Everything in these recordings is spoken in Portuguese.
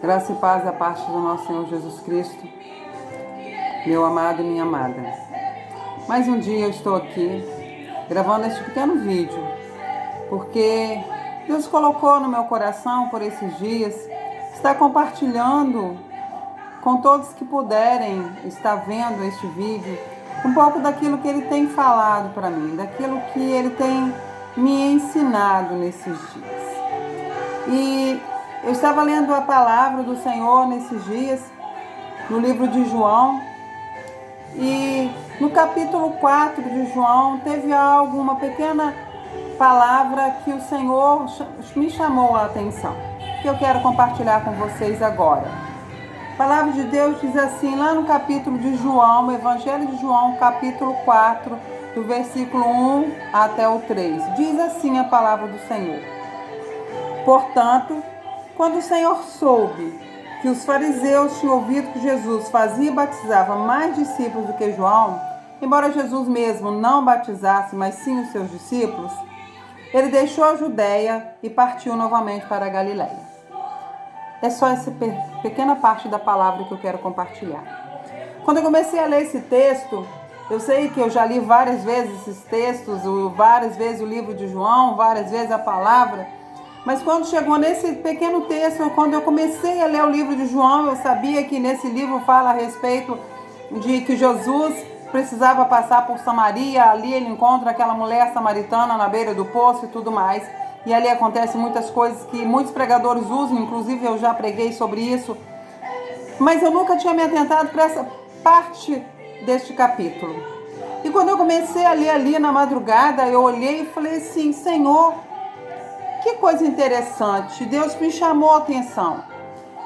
Graça e paz da parte do nosso Senhor Jesus Cristo, meu amado e minha amada. Mais um dia eu estou aqui gravando este pequeno vídeo, porque Deus colocou no meu coração por esses dias estar compartilhando com todos que puderem estar vendo este vídeo um pouco daquilo que Ele tem falado para mim, daquilo que Ele tem me ensinado nesses dias. E eu estava lendo a palavra do Senhor nesses dias, no livro de João, e no capítulo 4 de João teve algo, uma pequena palavra que o Senhor me chamou a atenção, que eu quero compartilhar com vocês agora. A palavra de Deus diz assim, lá no capítulo de João, o Evangelho de João, capítulo 4, do versículo 1 até o 3. Diz assim a palavra do Senhor. Portanto, quando o Senhor soube que os fariseus tinham ouvido que Jesus fazia e batizava mais discípulos do que João, embora Jesus mesmo não batizasse, mas sim os seus discípulos, ele deixou a Judéia e partiu novamente para a Galiléia. É só essa pequena parte da palavra que eu quero compartilhar. Quando eu comecei a ler esse texto, eu sei que eu já li várias vezes esses textos, várias vezes o livro de João, várias vezes a palavra, mas quando chegou nesse pequeno texto, quando eu comecei a ler o livro de João, eu sabia que nesse livro fala a respeito de que Jesus precisava passar por Samaria, ali ele encontra aquela mulher samaritana na beira do poço e tudo mais, e ali acontecem muitas coisas que muitos pregadores usam, inclusive eu já preguei sobre isso, mas eu nunca tinha me atentado para essa parte deste capítulo. E quando eu comecei a ler ali na madrugada, eu olhei e falei assim, Senhor, que coisa interessante, Deus me chamou a atenção.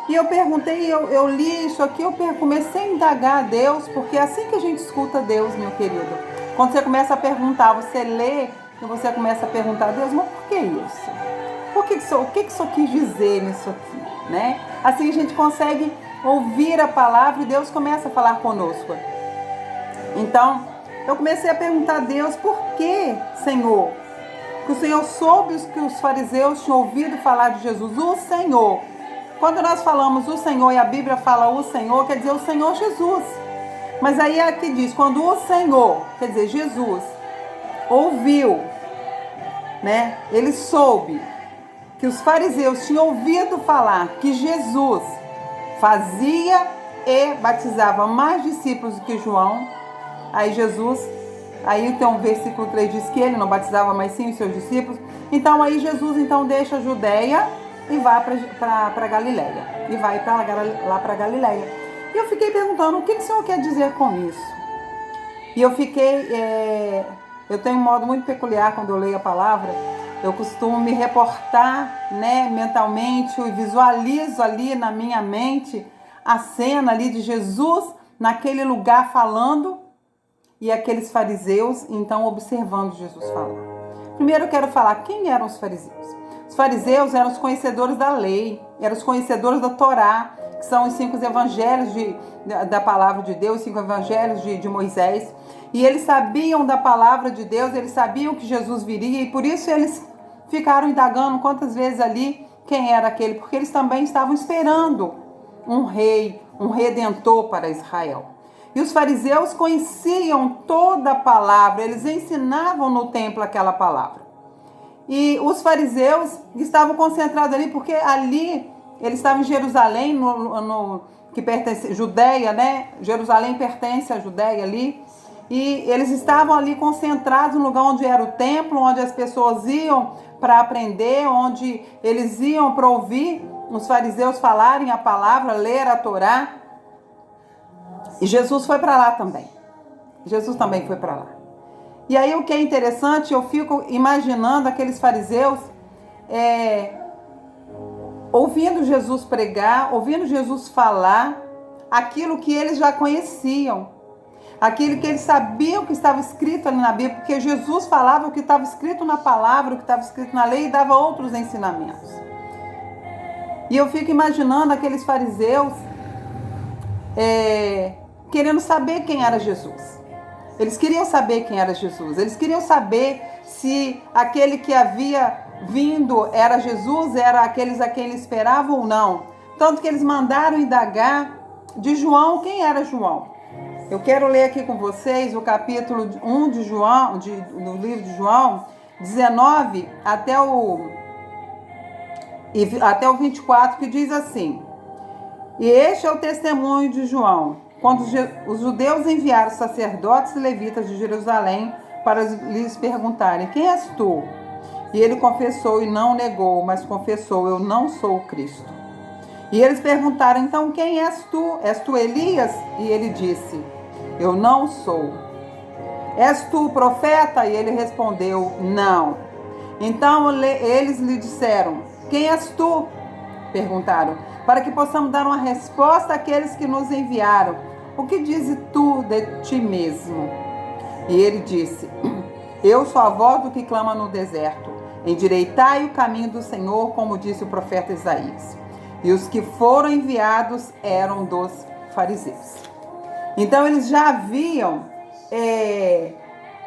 E eu perguntei, eu li isso aqui, eu comecei a indagar a Deus, porque é assim que a gente escuta Deus, meu querido. Quando você começa a perguntar, você lê e você começa a perguntar a Deus, mas por que isso? O que isso quis dizer nisso aqui? Né? Assim a gente consegue ouvir a palavra e Deus começa a falar conosco. Então, eu comecei a perguntar a Deus, por que, Senhor? Que o Senhor soube que os fariseus tinham ouvido falar de Jesus, o Senhor. Quando nós falamos o Senhor e a Bíblia fala o Senhor, quer dizer o Senhor Jesus. Mas aí aqui diz, quando o Senhor, quer dizer Jesus, ouviu, né? Ele soube que os fariseus tinham ouvido falar que Jesus fazia e batizava mais discípulos do que João. Aí tem um versículo 3 diz que ele não batizava, mas sim os seus discípulos. Então aí Jesus deixa a Judéia e vai para Galiléia. E vai lá para Galiléia. E eu fiquei perguntando, o que o Senhor quer dizer com isso? E eu tenho um modo muito peculiar quando eu leio a palavra. Eu costumo me reportar, né, mentalmente, e visualizo ali na minha mente a cena ali de Jesus naquele lugar falando, e aqueles fariseus, então, observando Jesus falar. Primeiro eu quero falar, quem eram os fariseus? Os fariseus eram os conhecedores da lei, eram os conhecedores da Torá, que são os 5 evangelhos da palavra de Deus, os 5 evangelhos de Moisés. E eles sabiam da palavra de Deus, eles sabiam que Jesus viria, e por isso eles ficaram indagando quantas vezes ali quem era aquele, porque eles também estavam esperando um rei, um redentor para Israel. E os fariseus conheciam toda a palavra, eles ensinavam no templo aquela palavra. E os fariseus estavam concentrados ali, porque ali eles estavam em Jerusalém, que pertence Judéia, né? Jerusalém pertence à Judéia ali. E eles estavam ali concentrados no lugar onde era o templo, onde as pessoas iam para aprender, onde eles iam para ouvir os fariseus falarem a palavra, ler a Torá. E Jesus foi para lá também. Jesus também foi para lá. E aí o que é interessante, eu fico imaginando aqueles fariseus ouvindo Jesus pregar, ouvindo Jesus falar aquilo que eles já conheciam, aquilo que eles sabiam que estava escrito ali na Bíblia, porque Jesus falava o que estava escrito na palavra, o que estava escrito na lei e dava outros ensinamentos. E eu fico imaginando aqueles fariseus querendo saber quem era Jesus. Eles queriam saber quem era Jesus. Eles queriam saber se aquele que havia vindo era Jesus, era aqueles a quem eles esperavam ou não. tanto que eles mandaram indagar de João quem era João. Eu quero ler aqui com vocês o capítulo 1 de João, do livro de João, 19 até o 24, que diz assim: E este é o testemunho de João, quando os judeus enviaram os sacerdotes e levitas de Jerusalém para lhes perguntarem: Quem és tu? E ele confessou e não negou, mas confessou: Eu não sou o Cristo. E eles perguntaram: Então quem és tu? És tu Elias? E ele disse: Eu não sou. És tu o profeta? E ele respondeu: Não. Então eles lhe disseram: Quem és tu? Perguntaram, para que possamos dar uma resposta àqueles que nos enviaram. O que dizes tu de ti mesmo? E ele disse: Eu sou a voz do que clama no deserto. Endireitai o caminho do Senhor, como disse o profeta Isaías. E os que foram enviados eram dos fariseus. Então eles já haviam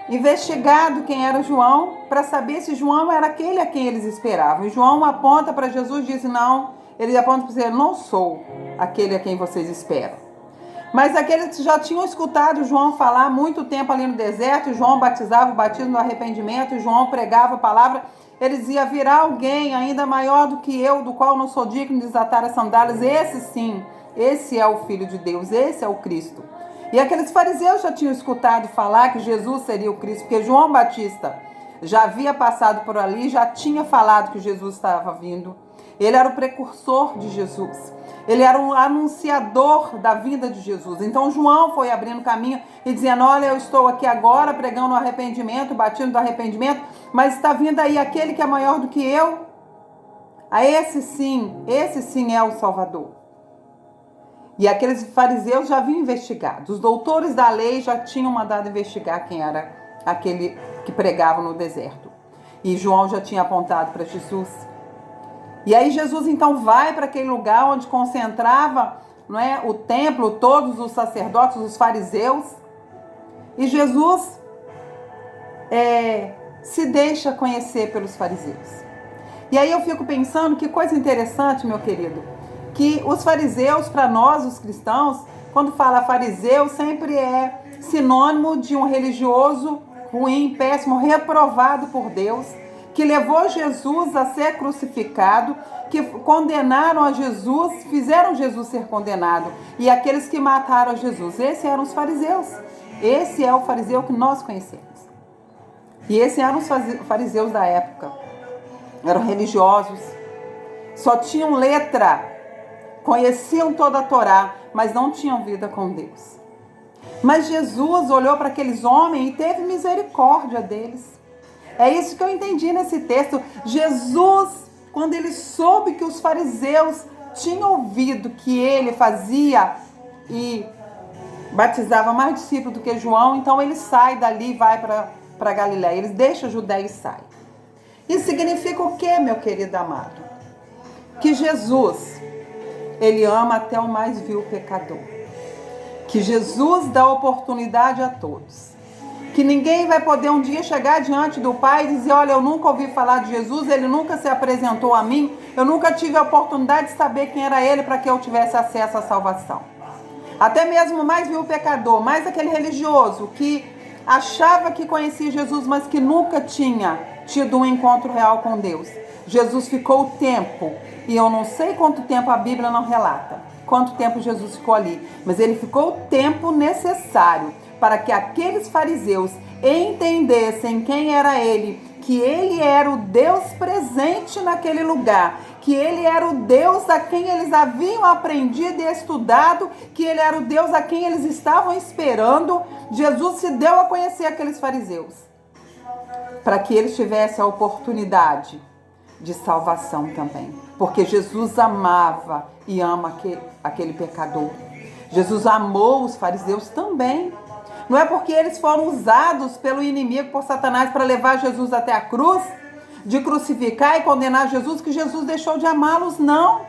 investigado quem era João, para saber se João era aquele a quem eles esperavam. E João aponta para Jesus e diz: Não, ele aponta para dizer: Eu não sou aquele a quem vocês esperam. Mas aqueles que já tinham escutado João falar muito tempo ali no deserto, e João batizava o batismo do arrependimento, e João pregava a palavra, eles iam virar alguém ainda maior do que eu, do qual não sou digno de desatar as sandálias. Esse sim, esse é o Filho de Deus, esse é o Cristo. E aqueles fariseus já tinham escutado falar que Jesus seria o Cristo, porque João Batista já havia passado por ali, já tinha falado que Jesus estava vindo. Ele era o precursor de Jesus. Ele era um anunciador da vinda de Jesus. Então João foi abrindo caminho e dizendo: Olha, eu estou aqui agora pregando o arrependimento, o batismo do arrependimento, mas está vindo aí aquele que é maior do que eu. Esse sim é o Salvador. E aqueles fariseus já haviam investigado. Os doutores da lei já tinham mandado investigar quem era aquele que pregava no deserto. E João já tinha apontado para Jesus. E aí Jesus então vai para aquele lugar onde concentrava, não é, o templo, todos os sacerdotes, os fariseus. E Jesus se deixa conhecer pelos fariseus. E aí eu fico pensando, que coisa interessante, meu querido, que os fariseus, para nós, os cristãos, quando fala fariseu, sempre é sinônimo de um religioso ruim, péssimo, reprovado por Deus, que levou Jesus a ser crucificado, que condenaram a Jesus, fizeram Jesus ser condenado, e aqueles que mataram a Jesus. Esses eram os fariseus. Esse é o fariseu que nós conhecemos. E esses eram os fariseus da época. Eram religiosos, só tinham letra, conheciam toda a Torá, mas não tinham vida com Deus. Mas Jesus olhou para aqueles homens e teve misericórdia deles. É isso que eu entendi nesse texto. Jesus, quando ele soube que os fariseus tinham ouvido que ele fazia e batizava mais discípulos do que João, então ele sai dali e vai para Galiléia. Ele deixa a Judéia e sai. Isso significa o quê, meu querido amado? Que Jesus, ele ama até o mais vil pecador. Que Jesus dá oportunidade a todos. Que ninguém vai poder um dia chegar diante do Pai e dizer: olha, eu nunca ouvi falar de Jesus, ele nunca se apresentou a mim, eu nunca tive a oportunidade de saber quem era ele para que eu tivesse acesso à salvação. Até mesmo o mais vil pecador, mais aquele religioso que achava que conhecia Jesus, mas que nunca tinha tido um encontro real com Deus. Jesus ficou tempo, e eu não sei quanto tempo, a Bíblia não relata quanto tempo Jesus ficou ali, mas ele ficou o tempo necessário para que aqueles fariseus entendessem quem era ele, que ele era o Deus presente naquele lugar, que ele era o Deus a quem eles haviam aprendido e estudado, que ele era o Deus a quem eles estavam esperando. Jesus se deu a conhecer aqueles fariseus, para que eles tivessem a oportunidade de salvação também, porque Jesus amava e ama aquele pecador. Jesus amou os fariseus também. Não é porque eles foram usados pelo inimigo, por Satanás, para levar Jesus até a cruz, de crucificar e condenar Jesus, que Jesus deixou de amá-los, não.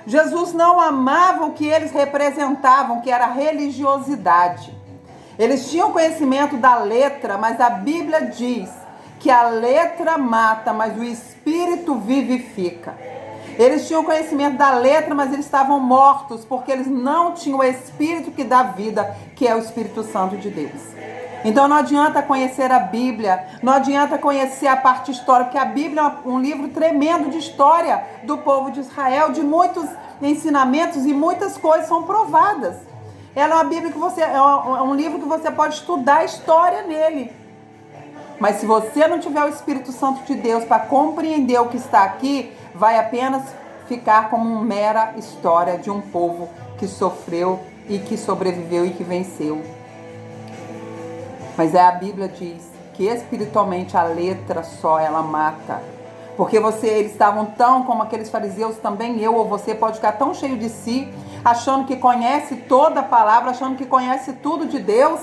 Jesus não amava o que eles representavam, que era a religiosidade. Eles tinham conhecimento da letra, mas a Bíblia diz que a letra mata, mas o Espírito vivifica. Eles tinham conhecimento da letra, mas eles estavam mortos, porque eles não tinham o Espírito que dá vida, que é o Espírito Santo de Deus. Então não adianta conhecer a Bíblia, não adianta conhecer a parte histórica, porque a Bíblia é um livro tremendo de história do povo de Israel, de muitos ensinamentos e muitas coisas são provadas. Ela é uma Bíblia que é um livro que você pode estudar a história nele. Mas se você não tiver o Espírito Santo de Deus para compreender o que está aqui, vai apenas ficar como uma mera história de um povo que sofreu e que sobreviveu e que venceu. Mas a Bíblia diz que espiritualmente a letra só ela mata. Porque eles estavam tão como aqueles fariseus, também eu ou você pode ficar tão cheio de si, achando que conhece toda a palavra, achando que conhece tudo de Deus,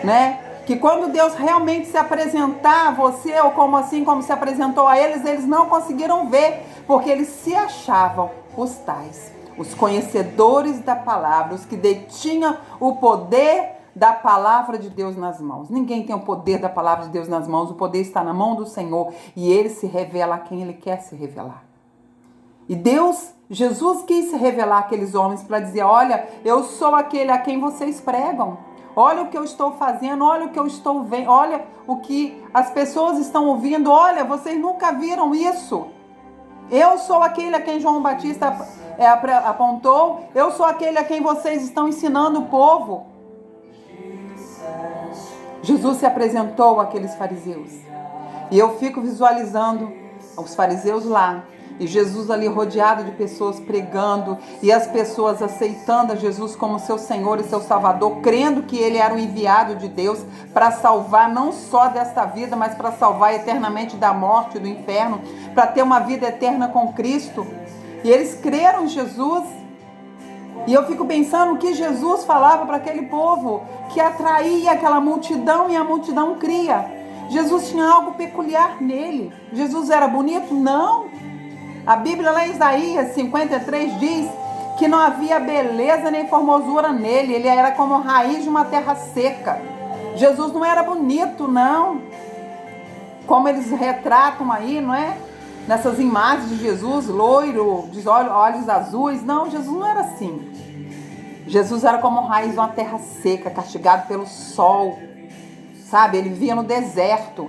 né? Que quando Deus realmente se apresentar a você, ou como se apresentou a eles, eles não conseguiram ver, porque eles se achavam os tais, os conhecedores da palavra, os que detinham o poder da palavra de Deus nas mãos. Ninguém tem o poder da palavra de Deus nas mãos, o poder está na mão do Senhor, e Ele se revela a quem Ele quer se revelar. E Jesus quis se revelar àqueles homens para dizer, olha, eu sou aquele a quem vocês pregam. Olha o que eu estou fazendo, olha o que eu estou vendo, olha o que as pessoas estão ouvindo, olha, vocês nunca viram isso. Eu sou aquele a quem João Batista apontou, eu sou aquele a quem vocês estão ensinando o povo. Jesus se apresentou àqueles fariseus. E eu fico visualizando os fariseus lá, e Jesus ali rodeado de pessoas pregando, e as pessoas aceitando a Jesus como seu Senhor e seu Salvador, crendo que Ele era o enviado de Deus para salvar não só desta vida, mas para salvar eternamente da morte e do inferno, para ter uma vida eterna com Cristo. E eles creram em Jesus. E eu fico pensando o que Jesus falava para aquele povo, que atraía aquela multidão e a multidão cria. Jesus tinha algo peculiar nele. Jesus era bonito? Não. A Bíblia lá em Isaías 53 diz que não havia beleza nem formosura nele. Ele era como a raiz de uma terra seca. Jesus não era bonito, não. Como eles retratam aí, não é? Nessas imagens de Jesus, loiro, de olhos azuis. Não, Jesus não era assim. Jesus era como a raiz de uma terra seca, castigado pelo sol. Sabe? Ele vivia no deserto.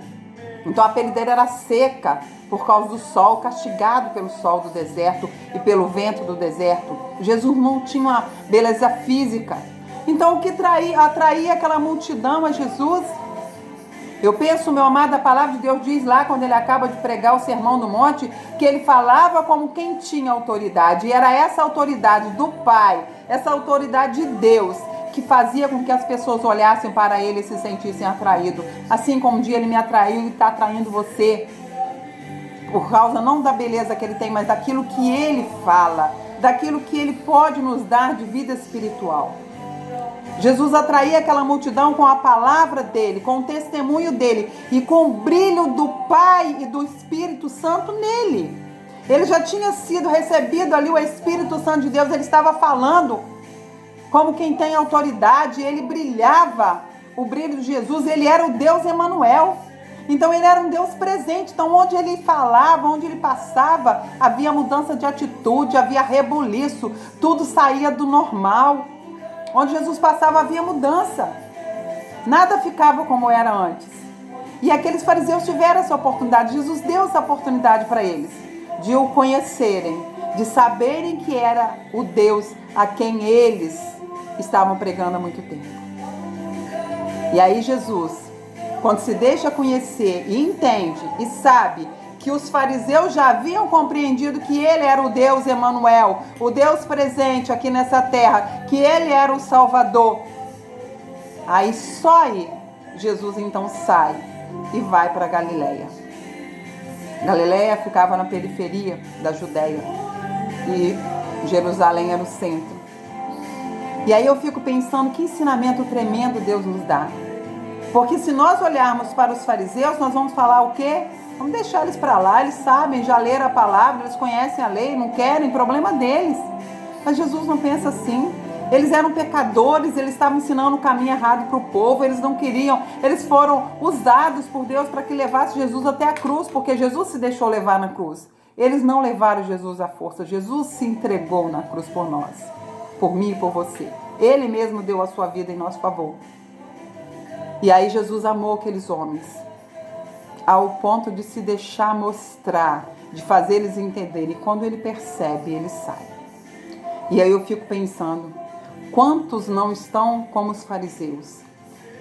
Então a pele dele era seca por causa do sol, castigado pelo sol do deserto e pelo vento do deserto. Jesus não tinha uma beleza física. Então o que atraía aquela multidão a Jesus? Eu penso, meu amado, a palavra de Deus diz lá, quando ele acaba de pregar o Sermão do Monte, que ele falava como quem tinha autoridade. E era essa autoridade do Pai, essa autoridade de Deus, que fazia com que as pessoas olhassem para ele e se sentissem atraídos. Assim como um dia ele me atraiu e está atraindo você. Por causa não da beleza que ele tem, mas daquilo que ele fala, daquilo que ele pode nos dar de vida espiritual. Jesus atraía aquela multidão com a palavra dele, com o testemunho dele e com o brilho do Pai e do Espírito Santo nele. Ele já tinha sido recebido ali o Espírito Santo de Deus, ele estava falando como quem tem autoridade, ele brilhava, o brilho de Jesus, ele era o Deus Emanuel. Então ele era um Deus presente, então onde ele falava, onde ele passava, havia mudança de atitude, havia rebuliço, tudo saía do normal. Onde Jesus passava havia mudança, nada ficava como era antes. E aqueles fariseus tiveram essa oportunidade, Jesus deu essa oportunidade para eles, de o conhecerem, de saberem que era o Deus a quem eles estavam pregando há muito tempo. E aí Jesus, quando se deixa conhecer e entende e sabe que os fariseus já haviam compreendido que ele era o Deus Emanuel, o Deus presente aqui nessa terra, que ele era o Salvador. Aí só aí Jesus então sai e vai para Galileia. Galileia ficava na periferia da Judéia e Jerusalém era o centro. E aí eu fico pensando que ensinamento tremendo Deus nos dá. Porque se nós olharmos para os fariseus, nós vamos falar o quê? Vamos deixar eles para lá, eles sabem, já leram a palavra, eles conhecem a lei, não querem, problema deles. Mas Jesus não pensa assim. Eles eram pecadores, eles estavam ensinando o caminho errado para o povo, eles não queriam, eles foram usados por Deus para que levasse Jesus até a cruz, porque Jesus se deixou levar na cruz. Eles não levaram Jesus à força. Jesus se entregou na cruz por nós, por mim e por você. Ele mesmo deu a sua vida em nosso favor. E aí Jesus amou aqueles homens, ao ponto de se deixar mostrar, de fazer eles entenderem. E quando ele percebe, ele sai. E aí eu fico pensando, quantos não estão como os fariseus?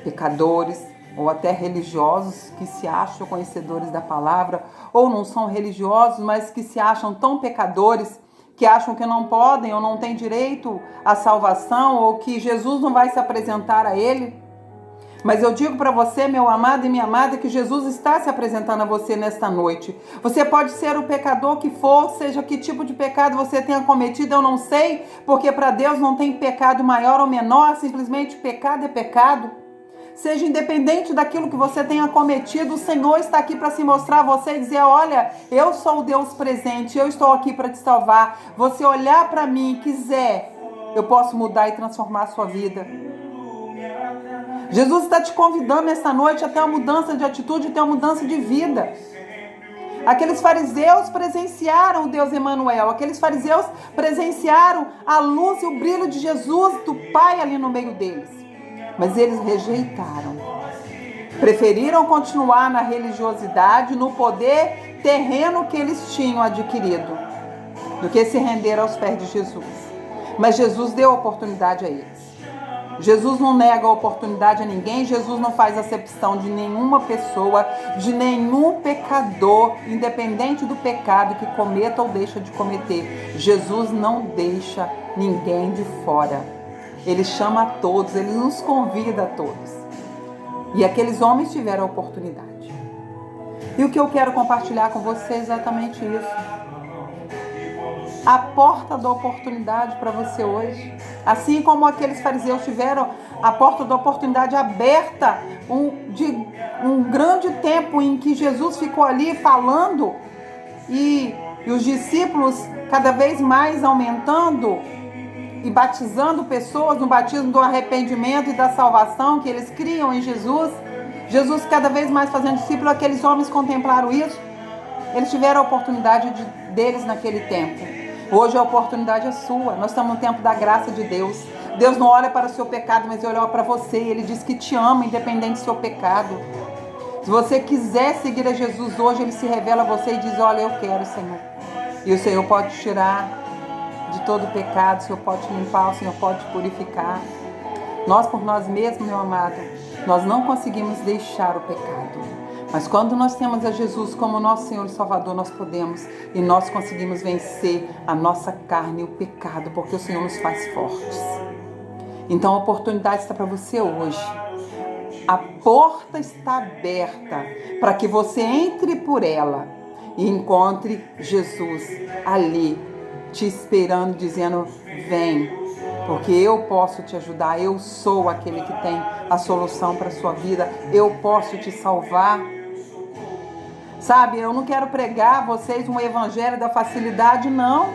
Pecadores, ou até religiosos que se acham conhecedores da palavra, ou não são religiosos, mas que se acham tão pecadores, que acham que não podem ou não têm direito à salvação, ou que Jesus não vai se apresentar a ele. Mas eu digo para você, meu amado e minha amada, que Jesus está se apresentando a você nesta noite. Você pode ser o pecador que for, seja que tipo de pecado você tenha cometido, eu não sei, porque para Deus não tem pecado maior ou menor, simplesmente pecado é pecado. Seja independente daquilo que você tenha cometido, o Senhor está aqui para se mostrar a você e dizer, olha, eu sou o Deus presente, eu estou aqui para te salvar. Você olhar para mim e quiser, eu posso mudar e transformar a sua vida. Jesus está te convidando nesta noite a ter uma mudança de atitude, a ter uma mudança de vida. Aqueles fariseus presenciaram o Deus Emanuel, aqueles fariseus presenciaram a luz e o brilho de Jesus, do Pai ali no meio deles. Mas eles rejeitaram. Preferiram continuar na religiosidade, no poder terreno que eles tinham adquirido, do que se render aos pés de Jesus. Mas Jesus deu oportunidade a eles. Jesus não nega a oportunidade a ninguém, Jesus não faz acepção de nenhuma pessoa, de nenhum pecador, independente do pecado que cometa ou deixa de cometer. Jesus não deixa ninguém de fora. Ele chama a todos, ele nos convida a todos. E aqueles homens tiveram a oportunidade. E o que eu quero compartilhar com você é exatamente isso. A porta da oportunidade para você hoje. Assim como aqueles fariseus tiveram a porta da oportunidade aberta, um grande tempo em que Jesus ficou ali falando e os discípulos cada vez mais aumentando e batizando pessoas no batismo do arrependimento e da salvação que eles criam em Jesus. Jesus cada vez mais fazendo discípulos, aqueles homens contemplaram isso. Eles tiveram a oportunidade deles naquele tempo. Hoje a oportunidade é sua. Nós estamos no tempo da graça de Deus. Deus não olha para o seu pecado, mas Ele olha para você. Ele diz que te ama, independente do seu pecado. Se você quiser seguir a Jesus hoje, Ele se revela a você e diz, olha, eu quero, Senhor. E o Senhor pode te tirar de todo pecado, o Senhor pode te limpar, o Senhor pode te purificar. Nós, por nós mesmos, meu amado, nós não conseguimos deixar o pecado. Mas quando nós temos a Jesus como nosso Senhor e Salvador, nós podemos e nós conseguimos vencer a nossa carne e o pecado, porque o Senhor nos faz fortes. Então a oportunidade está para você hoje. A porta está aberta para que você entre por ela e encontre Jesus ali, te esperando, dizendo, vem, porque eu posso te ajudar, eu sou aquele que tem a solução para a sua vida, eu posso te salvar. Sabe, eu não quero pregar a vocês um evangelho da facilidade, não.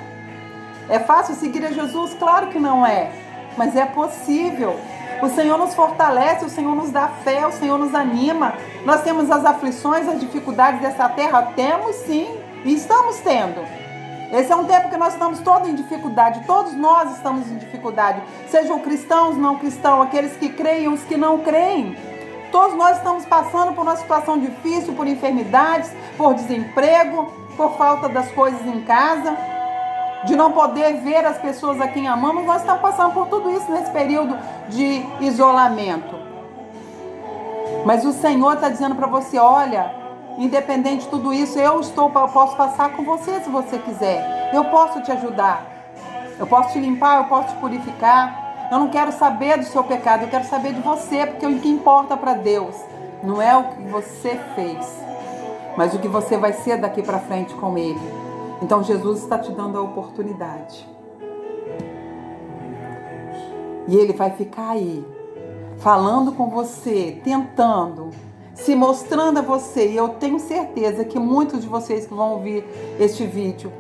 É fácil seguir a Jesus? Claro que não é, mas é possível. O Senhor nos fortalece, o Senhor nos dá fé, o Senhor nos anima. Nós temos as aflições, as dificuldades dessa terra? Temos sim, e estamos tendo. Esse é um tempo que nós estamos todos em dificuldade, todos nós estamos em dificuldade. Sejam cristãos, não cristãos, aqueles que creem, os que não creem. Todos nós estamos passando por uma situação difícil, por enfermidades, por desemprego, por falta das coisas em casa, de não poder ver as pessoas a quem amamos. Nós estamos passando por tudo isso nesse período de isolamento. Mas o Senhor está dizendo para você, olha, independente de tudo isso, eu posso passar com você se você quiser. Eu posso te ajudar. Eu posso te limpar, eu posso te purificar. Eu não quero saber do seu pecado, eu quero saber de você, porque o que importa para Deus não é o que você fez, mas o que você vai ser daqui para frente com Ele. Então Jesus está te dando a oportunidade. E Ele vai ficar aí, falando com você, tentando, se mostrando a você. E eu tenho certeza que muitos de vocês que vão ouvir este vídeo,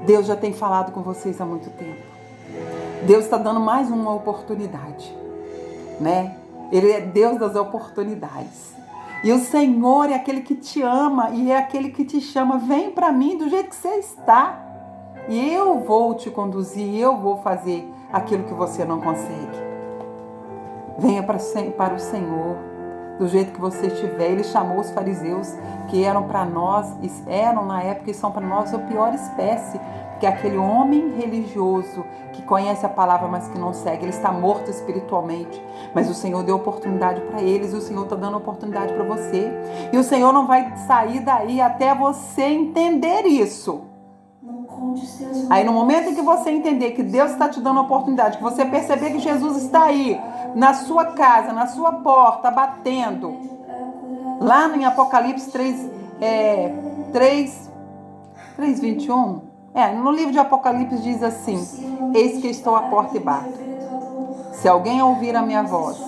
Deus já tem falado com vocês há muito tempo. Deus está dando mais uma oportunidade, né? Ele é Deus das oportunidades. E o Senhor é aquele que te ama e é aquele que te chama. Vem para mim do jeito que você está. E eu vou te conduzir, eu vou fazer aquilo que você não consegue. Venha para o Senhor do jeito que você estiver. Ele chamou os fariseus, que eram para nós, eram na época e são para nós a pior espécie, que é aquele homem religioso que conhece a palavra, mas que não segue. Ele está morto espiritualmente, mas o Senhor deu oportunidade para eles, e o Senhor está dando oportunidade para você, e o Senhor não vai sair daí até você entender isso. Aí no momento em que você entender que Deus está te dando a oportunidade, que você perceber que Jesus está aí, na sua casa, na sua porta, batendo, lá em Apocalipse 3:21, no livro de Apocalipse diz assim: eis que estou à porta e bato. Se alguém ouvir a minha voz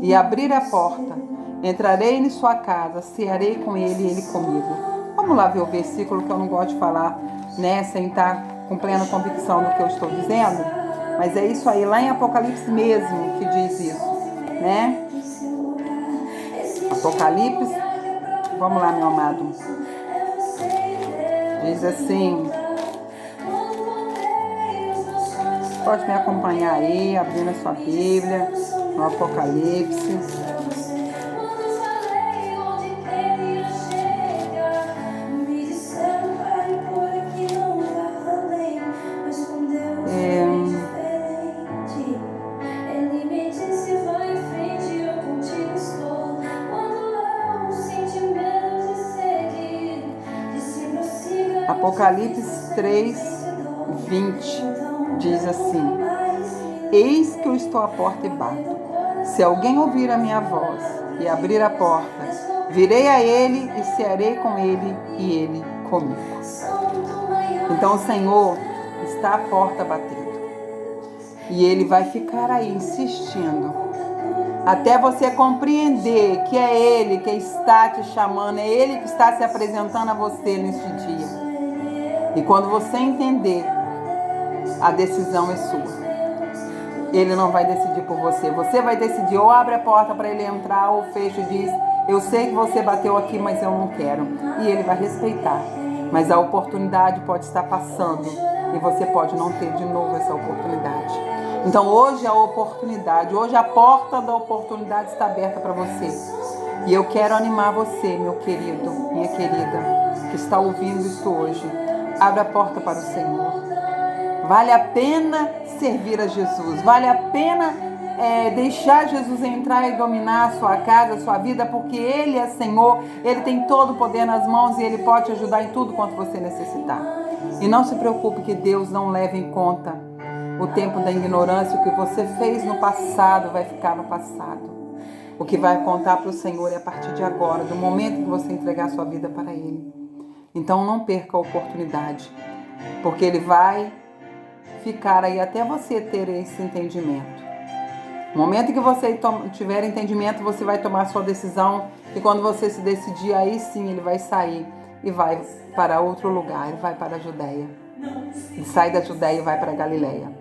e abrir a porta, entrarei em sua casa, cearei com ele e ele comigo. Vamos lá ver o versículo, que eu não gosto de falar, sem estar com plena convicção do que eu estou dizendo, mas é isso aí, lá em Apocalipse mesmo que diz isso, Apocalipse, vamos lá, meu amado, diz assim, pode me acompanhar aí, abrindo a sua Bíblia, no Apocalipse. Apocalipse 3:20 diz assim: eis que eu estou à porta e bato. Se alguém ouvir a minha voz e abrir a porta, virei a ele e cearei com ele e ele comigo. Então o Senhor está à porta batendo. E ele vai ficar aí insistindo, até você compreender que é ele que está te chamando, é ele que está se apresentando a você neste dia. E quando você entender, a decisão é sua. Ele não vai decidir por você. Você vai decidir, ou abre a porta para ele entrar, ou fecha e diz: eu sei que você bateu aqui, mas eu não quero. E ele vai respeitar. Mas a oportunidade pode estar passando e você pode não ter de novo essa oportunidade. Então hoje a oportunidade, hoje a porta da oportunidade está aberta para você. E eu quero animar você, meu querido, minha querida, que está ouvindo isso hoje. Abra a porta para o Senhor. Vale a pena servir a Jesus. Vale a pena deixar Jesus entrar e dominar a sua casa, a sua vida, porque Ele é Senhor. Ele tem todo o poder nas mãos e Ele pode te ajudar em tudo quanto você necessitar. E não se preocupe que Deus não leva em conta o tempo da ignorância. O que você fez no passado vai ficar no passado. O que vai contar para o Senhor é a partir de agora, do momento que você entregar a sua vida para Ele. Então não perca a oportunidade, porque Ele vai ficar aí até você ter esse entendimento. No momento que você tiver entendimento, você vai tomar a sua decisão, e quando você se decidir, aí sim Ele vai sair e vai para outro lugar. Ele vai para a Judéia. Ele sai da Judéia e vai para a Galileia,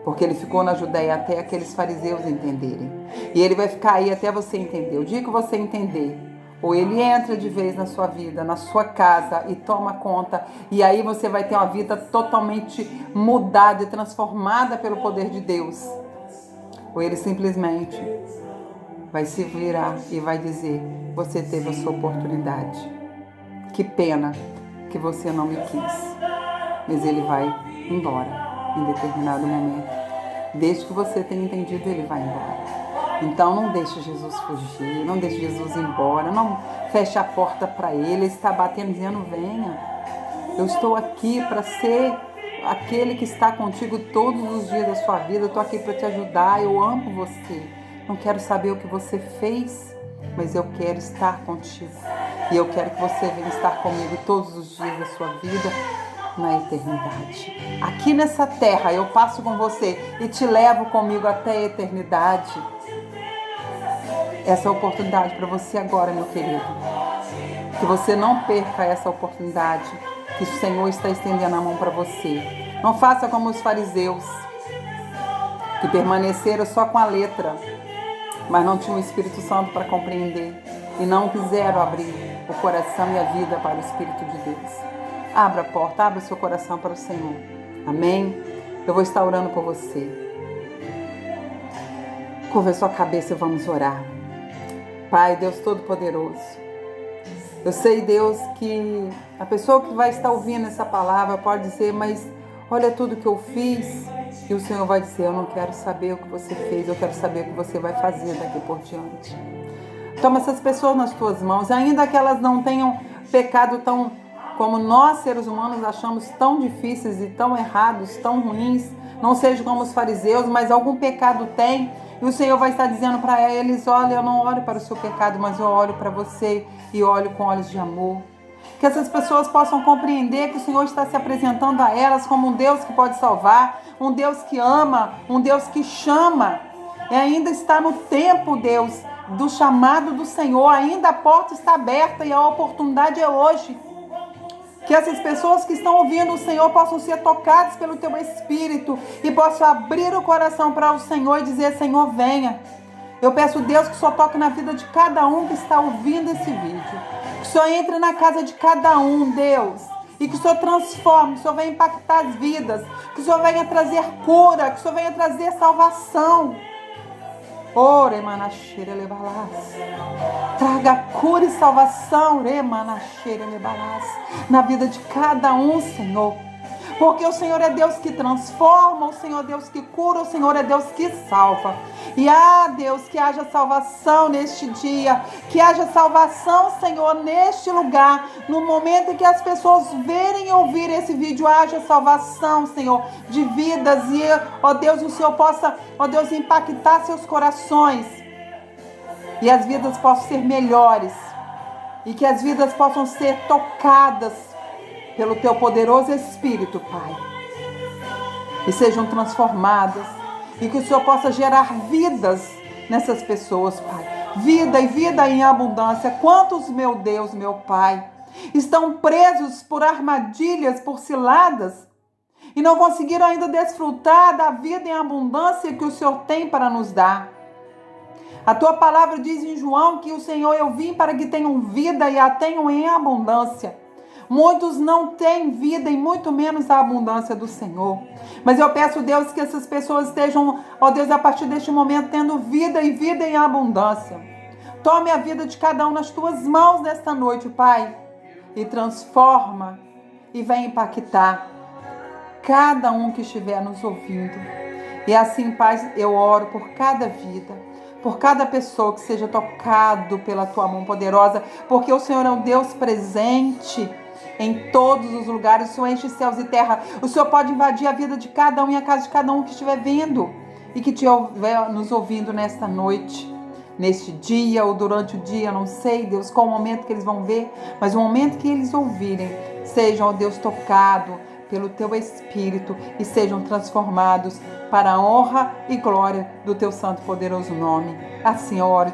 porque Ele ficou na Judéia até aqueles fariseus entenderem. E Ele vai ficar aí até você entender. O dia que você entender, ou Ele entra de vez na sua vida, na sua casa e toma conta, e aí você vai ter uma vida totalmente mudada e transformada pelo poder de Deus. Ou Ele simplesmente vai se virar e vai dizer: você teve a sua oportunidade. Que pena que você não me quis. Mas Ele vai embora em determinado momento. Desde que você tenha entendido, Ele vai embora. Então não deixe Jesus fugir, não deixe Jesus ir embora, não feche a porta para Ele. Ele está batendo dizendo: venha, eu estou aqui para ser aquele que está contigo todos os dias da sua vida. Eu estou aqui para te ajudar, eu amo você. Não quero saber o que você fez, mas eu quero estar contigo. E eu quero que você venha estar comigo todos os dias da sua vida, na eternidade. Aqui nessa terra eu passo com você e te levo comigo até a eternidade. Essa oportunidade para você agora, meu querido. Que você não perca essa oportunidade que o Senhor está estendendo a mão para você. Não faça como os fariseus, que permaneceram só com a letra. mas não tinham o Espírito Santo para compreender e não quiseram abrir o coração e a vida para o Espírito de Deus. Abra a porta, abra o seu coração para o Senhor. Amém? Eu vou estar orando por você. Curva a sua cabeça e vamos orar. Pai, Deus Todo-Poderoso, eu sei, Deus, que a pessoa que vai estar ouvindo essa palavra pode dizer, mas olha tudo que eu fiz. E o Senhor vai dizer, eu não quero saber o que você fez, eu quero saber o que você vai fazer daqui por diante. Toma essas pessoas nas tuas mãos, ainda que elas não tenham pecado tão, como nós seres humanos achamos tão difíceis e tão errados, tão ruins, não sejam como os fariseus, mas algum pecado tem, e o Senhor vai estar dizendo para eles, olha, eu não olho para o seu pecado, mas eu olho para você e olho com olhos de amor. Que essas pessoas possam compreender que o Senhor está se apresentando a elas como um Deus que pode salvar, um Deus que ama, um Deus que chama. E ainda está no tempo, Deus, do chamado do Senhor. Ainda a porta está aberta e a oportunidade é hoje. Que essas pessoas que estão ouvindo o Senhor possam ser tocadas pelo Teu Espírito e possam abrir o coração para o Senhor e dizer, Senhor, venha. Eu peço, Deus, que o Senhor toque na vida de cada um que está ouvindo esse vídeo. Que o Senhor entre na casa de cada um, Deus. E que o Senhor transforme, que o Senhor venha impactar as vidas. Que o Senhor venha trazer cura, que o Senhor venha trazer salvação. Ore manaxere lebalas. Traga cura e salvação, remanaxere lebalas, na vida de cada um, Senhor. Porque o Senhor é Deus que transforma, o Senhor é Deus que cura, o Senhor é Deus que salva. E Deus, que haja salvação neste dia, que haja salvação, Senhor, neste lugar. No momento em que as pessoas verem e ouvirem esse vídeo, haja salvação, Senhor, de vidas. E, ó Deus, o Senhor possa, ó Deus, impactar seus corações. E as vidas possam ser melhores. E que as vidas possam ser tocadas pelo Teu poderoso Espírito, Pai. E sejam transformadas. E que o Senhor possa gerar vidas nessas pessoas, Pai. Vida e vida em abundância. Quantos, meu Deus, meu Pai, estão presos por armadilhas, por ciladas, e não conseguiram ainda desfrutar da vida em abundância que o Senhor tem para nos dar. A Tua palavra diz em João que o Senhor, eu vim para que tenham vida e a tenham em abundância. Muitos não têm vida e muito menos a abundância do Senhor. Mas eu peço, Deus, que essas pessoas estejam, ó Deus, a partir deste momento, tendo vida e vida em abundância. Tome a vida de cada um nas Tuas mãos nesta noite, Pai, e transforma e vem impactar cada um que estiver nos ouvindo. E assim, Pai, eu oro por cada vida, por cada pessoa que seja tocado pela Tua mão poderosa, porque o Senhor é um Deus presente em todos os lugares. O Senhor enche céus e terra. O Senhor pode invadir a vida de cada um e a casa de cada um que estiver vendo e que estiver nos ouvindo nesta noite, neste dia ou durante o dia, não sei, Deus, qual o momento que eles vão ver, mas o momento que eles ouvirem, sejam, ó Deus, tocados pelo Teu Espírito e sejam transformados para a honra e glória do Teu santo e poderoso nome. Assim eu oro.